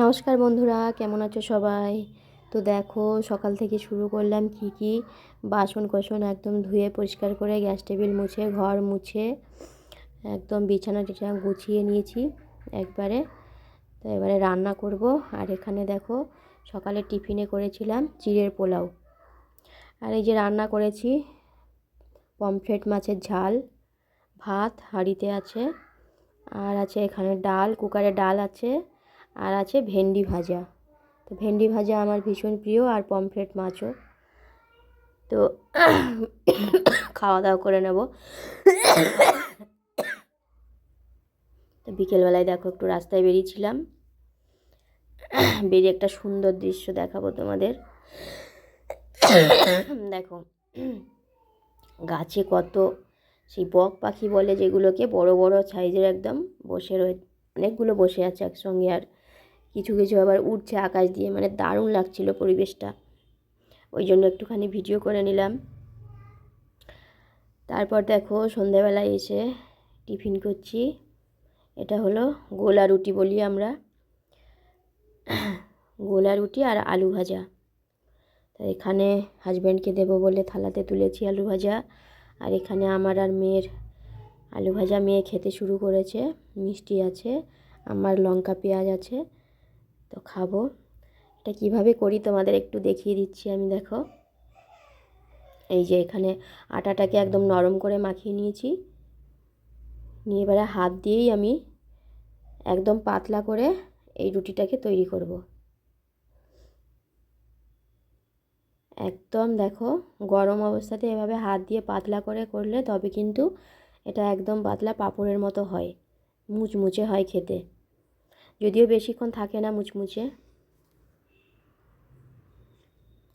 নমস্কার বন্ধুরা, কেমন আছো সবাই? তো দেখো, সকাল থেকে শুরু করলাম কি বাসন কোসন একদম ধুয়ে পরিষ্কার করে গ্যাস টেবিল মুছে ঘর মুছে একদম বিছানা টিছানা গুছিয়ে নিয়েছি একবারে। তো এবারে রান্না করব। আর এখানে দেখো, সকালে টিফিনে করেছিলাম চিড়ের পোলাও। আর এই যে রান্না করেছি পমফ্রেট মাছের ঝাল, ভাত হাঁড়িতে আছে, আর আছে এখানে ডাল, কুকারে ডাল আছে, আর আছে ভেন্ডি ভাজা। তো ভেন্ডি ভাজা আমার ভীষণ প্রিয়, আর পমফ্রেট মাছও। তো খাওয়া দাওয়া করে নেব। তো বিকেলবেলায় দেখো একটু রাস্তায় বেরিয়েছিলাম, বেরিয়ে একটা সুন্দর দৃশ্য দেখাবো তোমাদের। দেখো, গাছে কত সেই বক পাখি বলে যেগুলোকে, বড় বড় সাইজের একদম বসে অনেকগুলো বসে আছে একসঙ্গে, আর কিছু কিছু আবার উঠছে আকাশ দিয়ে, মানে দারুণ লাগছিল পরিবেশটা। ওই জন্য একটুখানি ভিডিও করে নিলাম। তারপর দেখো, সন্ধেবেলায় এসে টিফিন করছি। এটা হলো গোলা রুটি বলি আমরা, গোলা রুটি আর আলু ভাজা। তো এখানে হাজব্যান্ডকে দেবো বলে থালাতে তুলেছি আলু ভাজা। আর এখানে আমার আর মেয়ের আলু ভাজা, মেয়ে খেতে শুরু করেছে, মিষ্টি আছে, আমার লঙ্কা পেঁয়াজ আছে। তো খাবো। এটা কিভাবে করি তোমাদের একটু দেখিয়ে দিচ্ছি আমি। দেখো, এই যে এখানে আটাটাকে একদম নরম করে মাখিয়ে নিয়েছি, নিয়ে এবারে হাত দিয়েই আমি একদম পাতলা করে এই রুটিটাকে তৈরি করব। একদম দেখো, গরম অবস্থাতে এভাবে হাত দিয়ে পাতলা করে করলে তবে কিন্তু এটা একদম পাতলা পাঁপড়ের মতো হয়, মুচমুচে হয় খেতে, যদিও বেশিক্ষণ থাকে না মুচমুচে।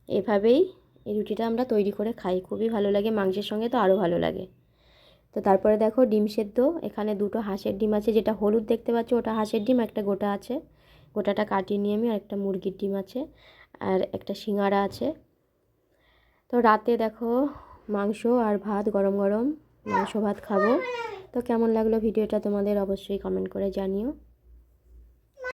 এভাবেই এই রুটিটা আমরা তৈরি করে খাই, খুবই ভালো লাগে, মাংসের সঙ্গে তো আরও ভালো লাগে। তো তারপরে দেখো ডিম সেদ্ধ, এখানে দুটো হাঁসের ডিম আছে, যেটা হলুদ দেখতে পাচ্ছ ওটা হাঁসের ডিম, একটা গোটা আছে, গোটাটা কাটিয়ে নিয়ে আমি, আর একটা মুরগির ডিম আছে, আর একটা সিঙ্গারা আছে। তো রাতে দেখো মাংস আর ভাত, গরম গরম মাংস ভাত খাবো। তো কেমন লাগলো ভিডিওটা তোমাদের অবশ্যই কমেন্ট করে জানিও।